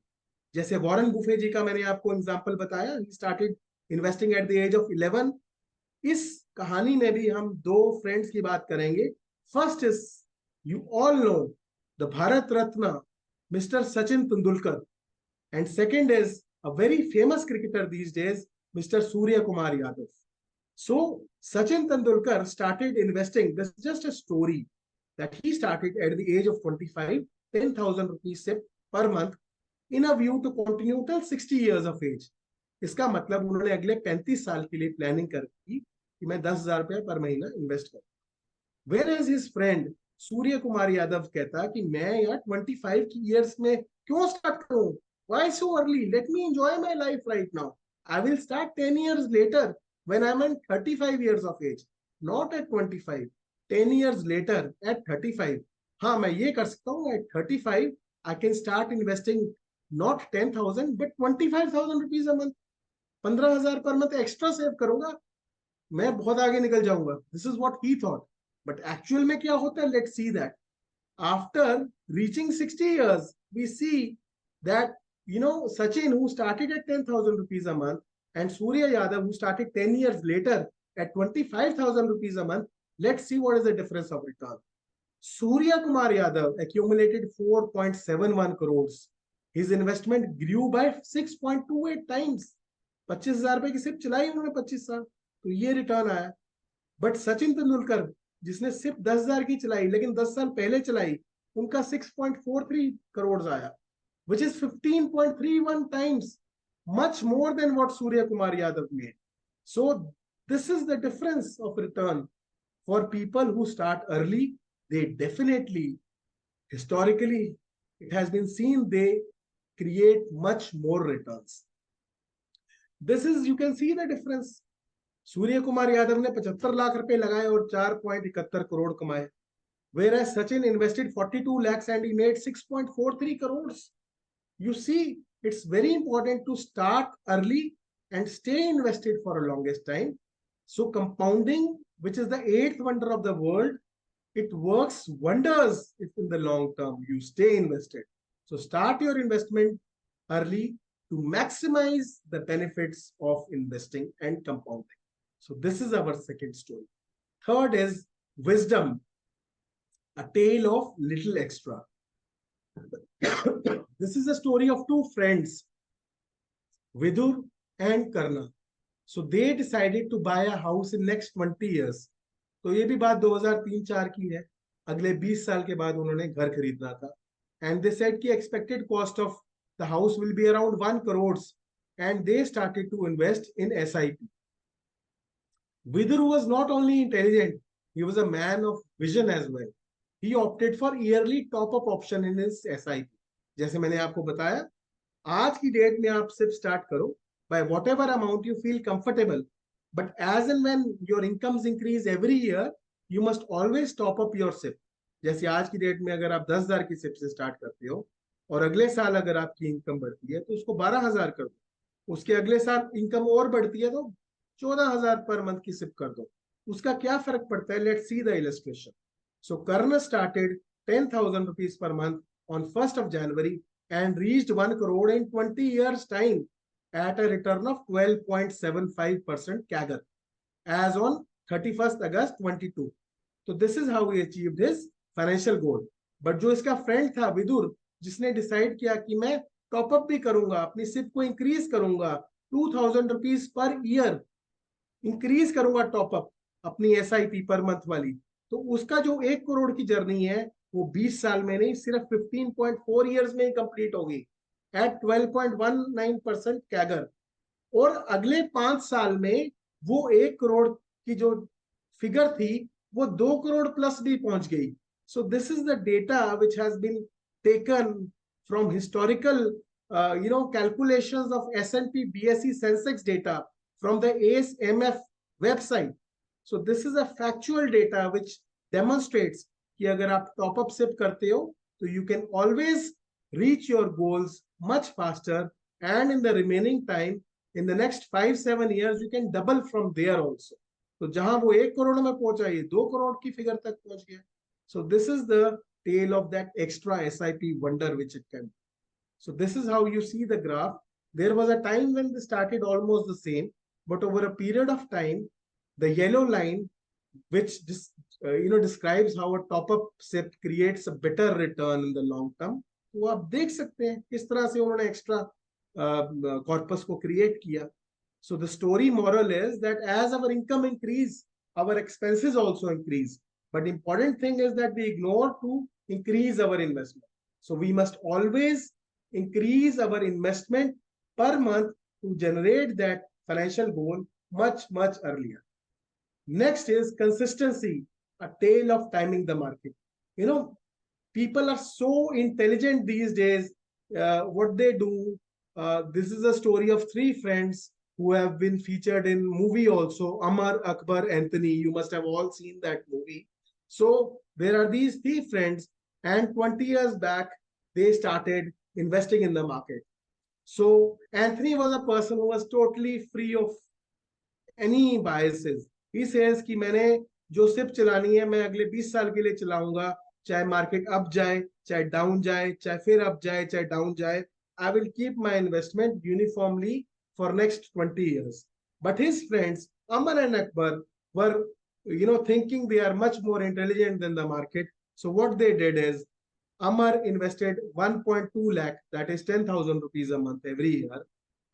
जैसे Warren Buffett जी का मैंने आपको example बताया, he started investing at the age of 11. इस कहानी में भी हम 2 फ्रेंड्स की बात करेंगे। First is, you all know the Bharat Ratna mister Sachin Tendulkar, and second is a very famous cricketer these days, Mr. Surya Kumar Yadav. So Sachin Tendulkar started investing. This is just a story that he started at the age of 25, 10,000 rupees SIP per month in a view to continue till 60 years of age. इसका मतलब उन्होंने अगले 35 साल के लिए planning कर की कि मैं 10,000 रुपए पर महीना इन्वेस्ट करूं। Where is his friend Surya Kumar Yadav कहता कि मैं यार 25 की ईयर्स में क्यों स्टार्ट करूं, why so early, let me enjoy my life right now, I will start 10 years later when I'm in 35 years of age, not at 25, 10 years later at 35। हाँ, मैं ये कर सकता हूँ at 35 I can start investing not 10,000 but 25,000 rupees a month, 15,000 per month extra save करूंगा। मैं बहुत आगे निकल जाऊंगा. This is what he thought. But actual में क्या होता है, let's see that. After reaching 60 years, we see that, Sachin, who started at 10,000 rupees a month, and Surya Yadav, who started 10 years later at 25,000 rupees a month, let's see what is the difference of return. Surya Kumar Yadav accumulated 4.71 crores. His investment grew by 6.28 times. 25,000 रुपए की सिर्फ चलाई उन्होंने 25 साल, तो ये return आया. But Sachin Tendulkar, जिसने सिर्फ 10,000 की चलाई लेकिन 10 साल पहले चलाई, उनका 6.43 करोड़ आया, which is 15.31 times much more than what Surya Kumar Yadav made. So this is the difference of return. For people who start early, they definitely, historically, it has been seen, they create much more returns. This is, you can see the difference. Surya Kumar Yadav ने 75 लाख रुपए लगाए और 4.71 करोड़ कमाए. Whereas Sachin invested 42 lakhs and he made 6.43 crores. You see, it's very important to start early and stay invested for a longest time. So compounding, which is the eighth wonder of the world, it works wonders if in the long term you stay invested. So start your investment early to maximize the benefits of investing and compounding. So this is our second story. Third is wisdom, a tale of little extra. This is a story of two friends, Vidur and Karna. So they decided to buy a house in next 20 years. तो ये भी बात 2003-4 की है. अगले 20 साल के बाद उन्होंने घर खरीदना था. And they said कि expected cost of the house will be around 1 crores. And they started to invest in SIP. Vidur was not only intelligent, he was a man of vision as well. He opted for yearly top-up option in his SIP. जैसे मैंने आपको बताया, आज की date में आप सिर्फ start करो by whatever amount you feel comfortable. But as and when your incomes increase every year, you must always top up your SIP. जैसे आज की डेट में अगर आप 10,000 की SIP से स्टार्ट करते हो और अगले साल अगर आपकी इनकम बढ़ती है तो उसको 12,000 कर दो. उसके अगले साल इनकम और बढ़ती है तो 14,000 पर मंथ की SIP कर दो. उसका क्या फर्क पड़ता है? Let's see the illustration. So Karna started 10,000 rupees per month on 1st of January and reached 1 crore in 20 years time at a return of 12.75% CAGR as on 31st August 22. So this is how he achieved his financial goal. But जो इसका friend था विदुर, जिसने decide किया कि मैं top up भी करूंगा, अपनी सिप को इंक्रीज करूंगा, 2,000 रुपीज पर ईयर इंक्रीज करूंगा टॉप अप अपनी SIP पर मंथ वाली, तो उसका जो 1 करोड़ की जर्नी है वो 20 साल में नहीं, सिर्फ 15.4 इयर्स में ही कंप्लीट होगी एट 12.19% कैगर. और अगले 5 साल में वो 1 करोड़ की जो फिगर थी वो 2 करोड़ प्लस भी पहुंच गई. So this is the data which has been taken from historical calculations of S&P BSE Sensex data from the ACE-MF website. So this is a factual data which demonstrates कि अगर आप top up SIP करते हो तो you can always reach your goals much faster, and in the remaining time in the next 5-7 years you can double from there also. तो जहां वो 1 करोड़ में पहुंचा ये 2 करोड़ की फिगर तक पहुंच गया. So this is the tale of that extra SIP wonder which it can be. So this is how you see the graph. There was a time when they started almost the same, but over a period of time, the yellow line, which describes how a top-up SIP creates a better return in the long term. तो आप देख सकते हैं किस तरह से उन्होंने extra corpus को क्रिएट किया. So the story moral is that as our income increase, our expenses also increase. But the important thing is that we ignore to increase our investment. So we must always increase our investment per month to generate that financial goal much, much earlier. Next is consistency, a tale of timing the market. People are so intelligent these days. What they do, this is a story of three friends who have been featured in movie also, Amar, Akbar, Anthony. You must have all seen that movie. So there are these three friends, and 20 years back, they started investing in the market. So Anthony was a person who was totally free of any biases. He says कि मैंने जो SIP चलानी है मैं अगले 20 साल के लिए चलाऊंगा, चाहे मार्केट अप जाए चाहे डाउन जाए, चाहे फिर अप जाए चाहे डाउन जाए, I will keep my investment uniformly for next 20 years. But his friends Amar and Akbar were, thinking they are much more intelligent than the market. So what they did is Amar invested 1.2 lakh, that is 10,000 rupees a month every year,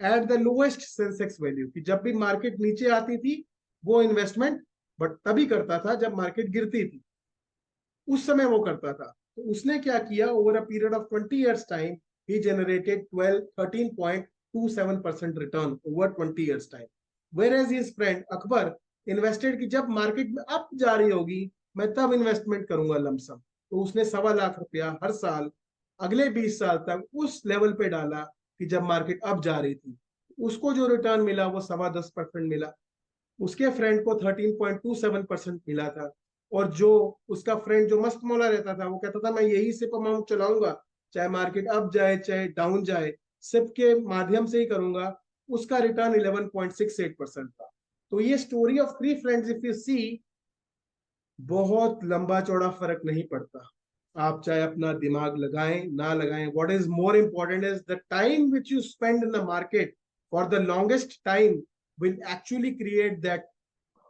at the lowest Sensex value. कि जब भी market नीचे आती थी वो investment but तभी करता था जब मार्केट गिरती थी, उस समय वो करता था। तो उसने क्या किया, over a period of 20 years time ही generated 13.27% return over 20 years time. Whereas his friend Akbar invested कि जब मार्केट में अप जा रही होगी मैं तब इन्वेस्टमेंट करूंगा लमसम। तो उसने 1.25 लाख हर साल अगले 20 साल तक उस लेवल पे डाला कि जब मार्केट अप जा रही थी, उसको जो रिटर्न मिला वो 10.25% मिला। उसके फ्रेंड को 13.27% मिला था। और जो उसका फ्रेंड जो मस्त मौला रहता था वो कहता था मैं यही सिप अमाउंट चलाऊंगा, चाहे मार्केट अप जाए चाहे डाउन जाए, सिप के माध्यम से ही करूंगा, उसका रिटर्न 11.68% था। तो ये story of three friends if you see, बहुत लंबा चौड़ा फर्क नहीं पड़ता, आप चाहे अपना दिमाग लगाएं ना लगाएं, what is more important is the time which you spend in the market for the longest time will actually create that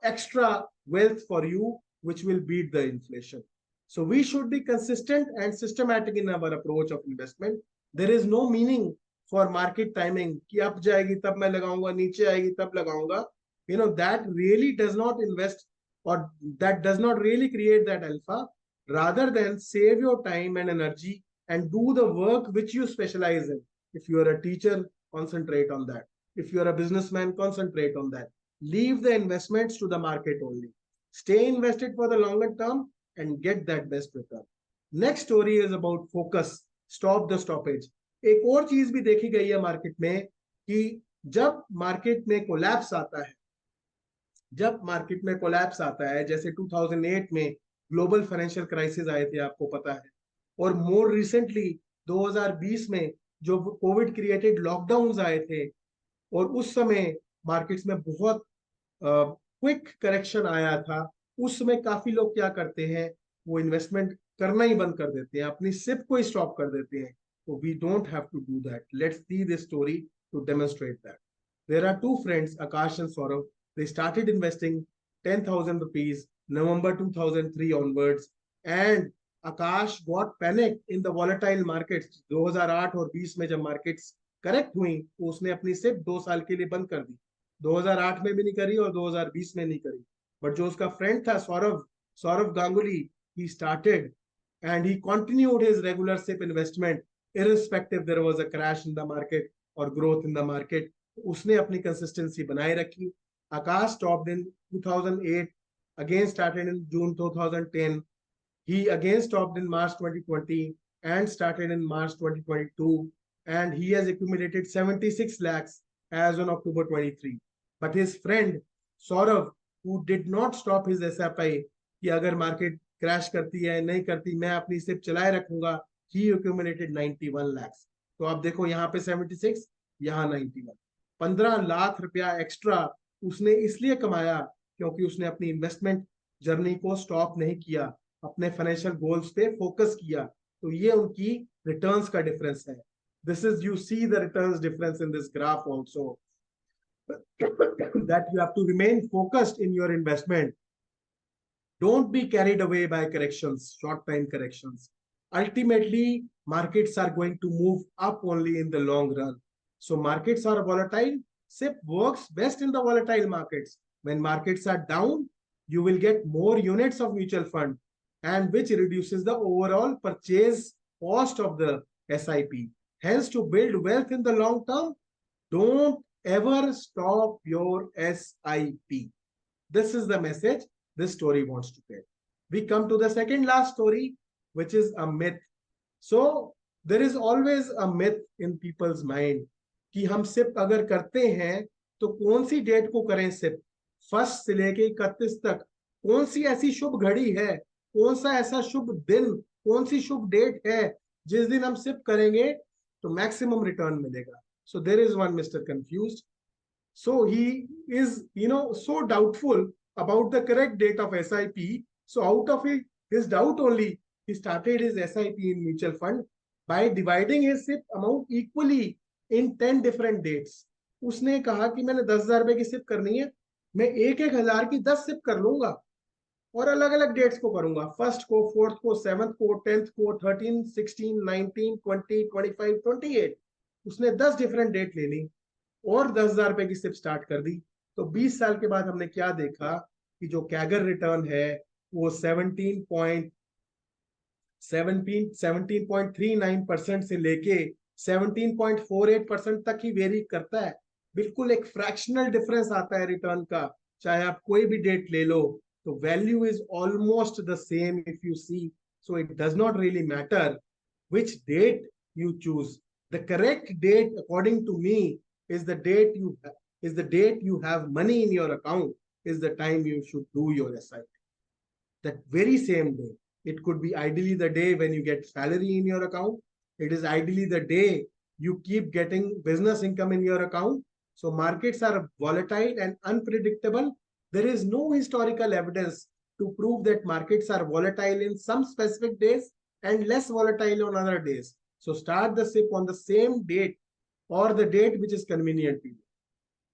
extra wealth for you, which will beat the inflation. So we should be consistent and systematic in our approach of investment. There is no meaning for market timing कि up जाएगी तब मैं लगाऊंगा, नीचे आएगी तब लगाऊंगा, that really does not invest, or that does not really create that alpha. Rather than save your time and energy and do the work which you specialize in. If you are a teacher, concentrate on that. If you are a businessman, concentrate on that. Leave the investments to the market only. Stay invested for the longer term and get that best return. Next story is about focus. Stop the stoppage. एक और चीज भी देखी गई है market में कि जब मार्केट में कोलैप्स आता है, जैसे 2008 में ग्लोबल फाइनेंशियल क्राइसिस आए थे, आपको पता है, और मोर रिसेंटली 2020 में जो कोविड क्रिएटेड लॉकडाउन आए थे, और उस समय मार्केट्स में बहुत क्विक करेक्शन आया था, उस समय काफी लोग क्या करते हैं, वो इन्वेस्टमेंट करना ही बंद कर देते हैं, अपनी सिप को ही स्टॉप कर देते हैं। तो we don't have to do that. Let's see this story to demonstrate that. There are two friends, Aakash and Saurabh. They started investing 10,000 rupees November 2003 onwards, and Akash got panicked in the volatile markets। 2008 और 20 में जब markets correct हुई तो उसने अपनी SIP 2 साल के लिए बंद कर दी। 2008 में भी नहीं करी और 2020 में नहीं करी। बट जो उसका फ्रेंड था Saurabh, Saurabh Ganguly, he started and he continued his regular SIP investment irrespective there was a crash in the market or growth in the market। उसने अपनी कंसिस्टेंसी बनाए रखी। आकाश stopped in 2008, again started in June 2010, he again stopped in March 2020 and started in March 2022, and he has accumulated 76 lakhs as on October 23। But his friend Saurav, who did not stop his SFI कि अगर market crash करती है नहीं करती मैं अपनी SIP चलाए रखूंगा, he accumulated 91 lakhs। तो आप देखो यहाँ पे 76, यहाँ 91, 15 लाख रुपया एक्स्ट्रा उसने इसलिए कमाया क्योंकि उसने अपनी इन्वेस्टमेंट जर्नी को स्टॉप नहीं किया, अपने फाइनेंशियल गोल्स पे फोकस किया। तो ये उनकी रिटर्न्स का डिफरेंस है। This is, you see the returns difference in this graph also, that you have to remain focused in your investment. Don't be carried away by corrections, short time corrections. Ultimately markets are going to move up only in the long run. So markets are volatile. SIP works best in the volatile markets. When markets are down, you will get more units of mutual fund, and which reduces the overall purchase cost of the SIP. Hence, to build wealth in the long term, don't ever stop your SIP. This is the message this story wants to tell. We come to the second last story, which is a myth. So there is always a myth in people's mind कि हम SIP अगर करते हैं तो कौन सी date को करें SIP, first से लेके 31 तक कौन सी ऐसी शुभ घड़ी है, कौन सा ऐसा शुभ दिन, कौन सी शुभ डेट है जिस दिन हम सिप करेंगे तो मैक्सिमम रिटर्न मिलेगा। So there is one Mr. Confused. So he is, so doubtful about the correct date of SIP. So out of his doubt only, he started his SIP in mutual fund by dividing his SIP amount equally in 10 different dates. उसने कहा कि मैंने 10,000 रुपए की SIP करनी है, मैं एक एक हजार की 10 सिप कर लूंगा और अलग अलग डेट्स को करूंगा, फर्स्ट को, फोर्थ को, सेवंथ को, टेंथ को, 13, 16, 19, 20, 25, 28. उसने 10 डिफरेंट डेट ले ली और 10,000 रुपए की सिप स्टार्ट कर दी. तो 20 साल के बाद हमने क्या देखा कि जो कैगर रिटर्न है वो 17.39% से लेके 17.48% तक ही वेरी करता है. बिल्कुल एक फ्रैक्शनल डिफरेंस आता है रिटर्न का, चाहे आप कोई भी डेट ले लो. तो value is almost the same if you see. So it does not really matter which date you choose. The correct date, according to me, is the date you have money in your account, is the time you should do your SIP. That very same day. It could be ideally the day when you get salary in your account. It is ideally the day you keep getting business income in your account. So markets are volatile and unpredictable. There is no historical evidence to prove that markets are volatile in some specific days and less volatile on other days. So start the SIP on the same date or the date which is convenient to you.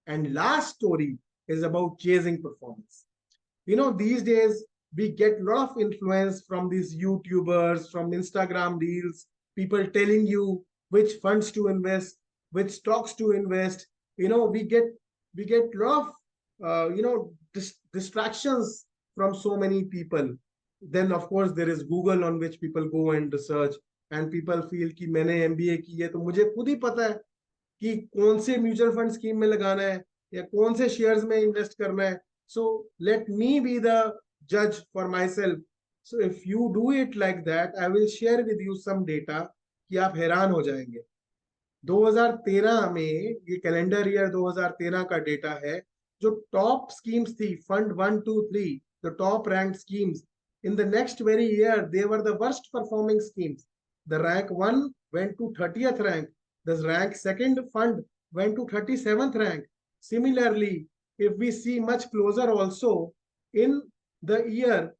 And last story is about chasing performance. These days we get a lot of influence from these YouTubers, from Instagram reels, people telling you which funds to invest, which stocks to invest. We get a lot of distractions from so many people. Then of course there is Google on which people go and research, and people feel कि मैंने MBA की है तो मुझे खुद ही पता है कि कौन से म्यूचुअल फंड स्कीम में लगाना है या कौन से शेयर्स में इन्वेस्ट करना है. So let me be the judge for myself. So if you do it like that, I will share with you some data कि आप हैरान हो जाएंगे. 2013 में, ये कैलेंडर ईयर 2013 का डेटा है, जो टॉप स्कीम्स थी, fund 1, 2, 3, the top rank schemes, in the next very year they were the worst performing schemes. The rank 1 went to 30th rank, the rank second fund went to 37th rank. Similarly, if we see much closer also, in the year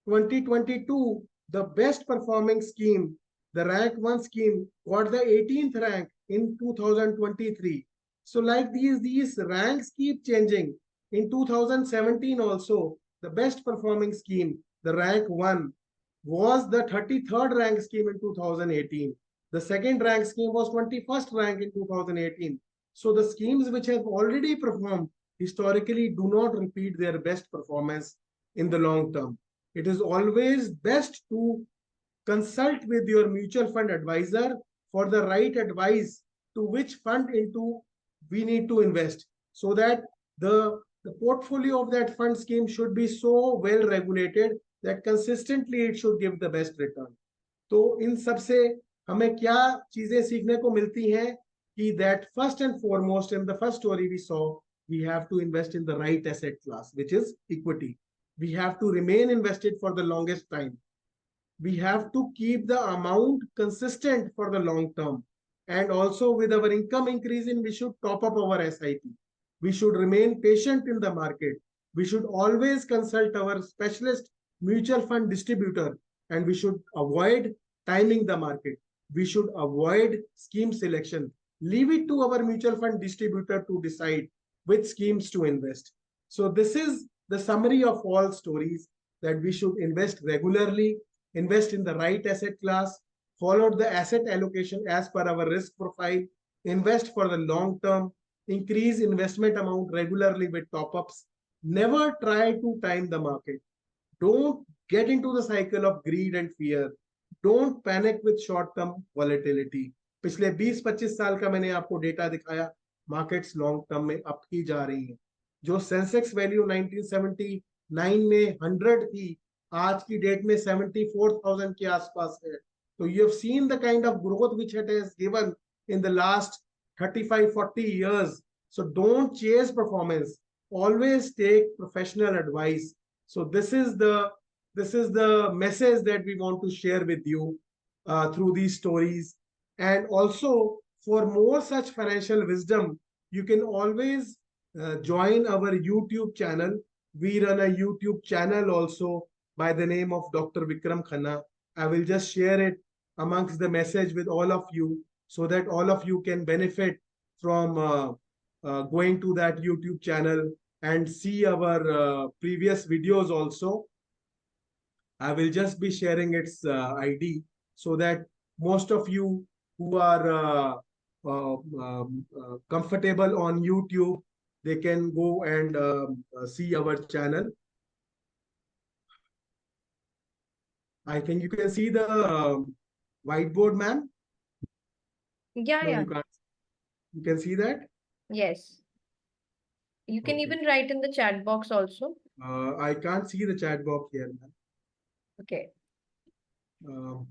2022, the best performing scheme, the rank 1 scheme, got the 18th rank in 2023. So like these ranks keep changing. In 2017 also, the best performing scheme, the rank 1, was the 33rd rank scheme in 2018. The second rank scheme was 21st rank in 2018. So the schemes which have already performed historically do not repeat their best performance in the long term. It is always best to consult with your mutual fund advisor for the right advice to which fund into we need to invest, so that the portfolio of that fund scheme should be so well regulated that consistently it should give the best return. तो इन सब से हमें क्या चीजें सीखने को मिलती हैं कि that first and foremost, in the first story we saw, we have to invest in the right asset class, which is equity. We have to remain invested for the longest time. We have to keep the amount consistent for the long term. And also with our income increasing, we should top up our SIP. We should remain patient in the market. We should always consult our specialist mutual fund distributor, and we should avoid timing the market. We should avoid scheme selection. Leave it to our mutual fund distributor to decide which schemes to invest. So this is the summary of all stories, that we should invest regularly, invest in the right asset class, follow the asset allocation as per our risk profile, invest for the long term, increase investment amount regularly with top-ups. Never try to time the market. Don't get into the cycle of greed and fear. Don't panic with short-term volatility. पिछले 20-25 साल का मैंने आपको data दिखाया, markets long term में up ही जा रही हैं. जो सेंसेक्स वैल्यू 1979 में 100 थी, आज की डेट में 74,000 के आसपास है. तो you have seen the kind of growth which it has given in the last 35-40 years. So don't chase performance. Always take professional advice. So this is the message that we want to share with you through these stories. And also, for more such financial wisdom, you can always join our YouTube channel, we run a YouTube channel also by the name of Dr. Vikram Khanna. I will just share it amongst the message with all of you so that all of you can benefit from going to that YouTube channel and see our previous videos also. I will just be sharing its ID so that most of you who are comfortable on YouTube, they can go and see our channel. I think you can see the whiteboard, ma'am. Yeah, No, yeah. you can't. You can see that? Yes. You can Okay. even write in the chat box also. I can't see the chat box here, ma'am. Okay. Um,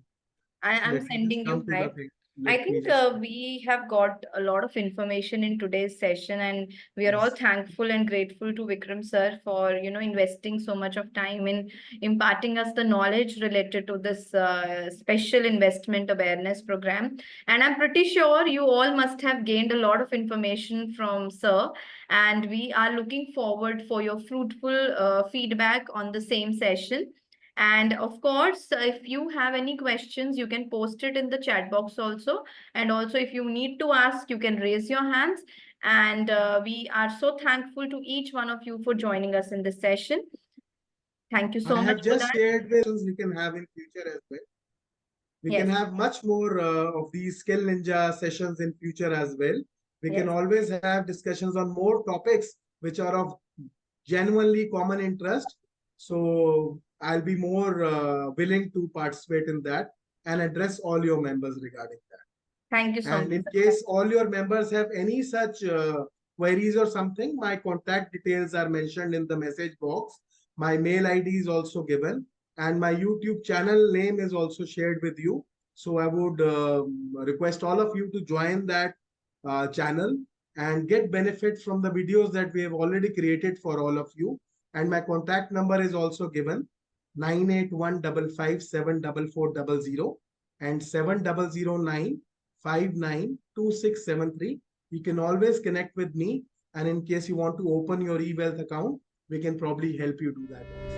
I'm Let me just sending you. come to the Hi. thing. I Let me think just. we have got a lot of information in today's session, and we are all Yes. thankful and grateful to Vikram sir for investing so much of time in imparting us the knowledge related to this special investment awareness program. And I'm pretty sure you all must have gained a lot of information from sir, and we are looking forward for your fruitful feedback on the same session. And of course, if you have any questions, you can post it in the chat box also. And also, if you need to ask, you can raise your hands. And we are so thankful to each one of you for joining us in this session. Thank you I so much have for just that. shared with we can have in future as well. We can Yes, have much more of these skill ninja sessions in future as well. We can yes. always have discussions on more topics which are of genuinely common interest. So I'll be more willing to participate in that and address all your members regarding that. Thank you so And much, in sir. case all your members have any such queries or something, my contact details are mentioned in the message box. My mail ID is also given, and my YouTube channel name is also shared with you. So I would request all of you to join that channel and get benefit from the videos that we have already created for all of you. And my contact number is also given 9815574400 and 7009 592673. You can always connect with me. And in case you want to open your eWealth account, we can probably help you do that also.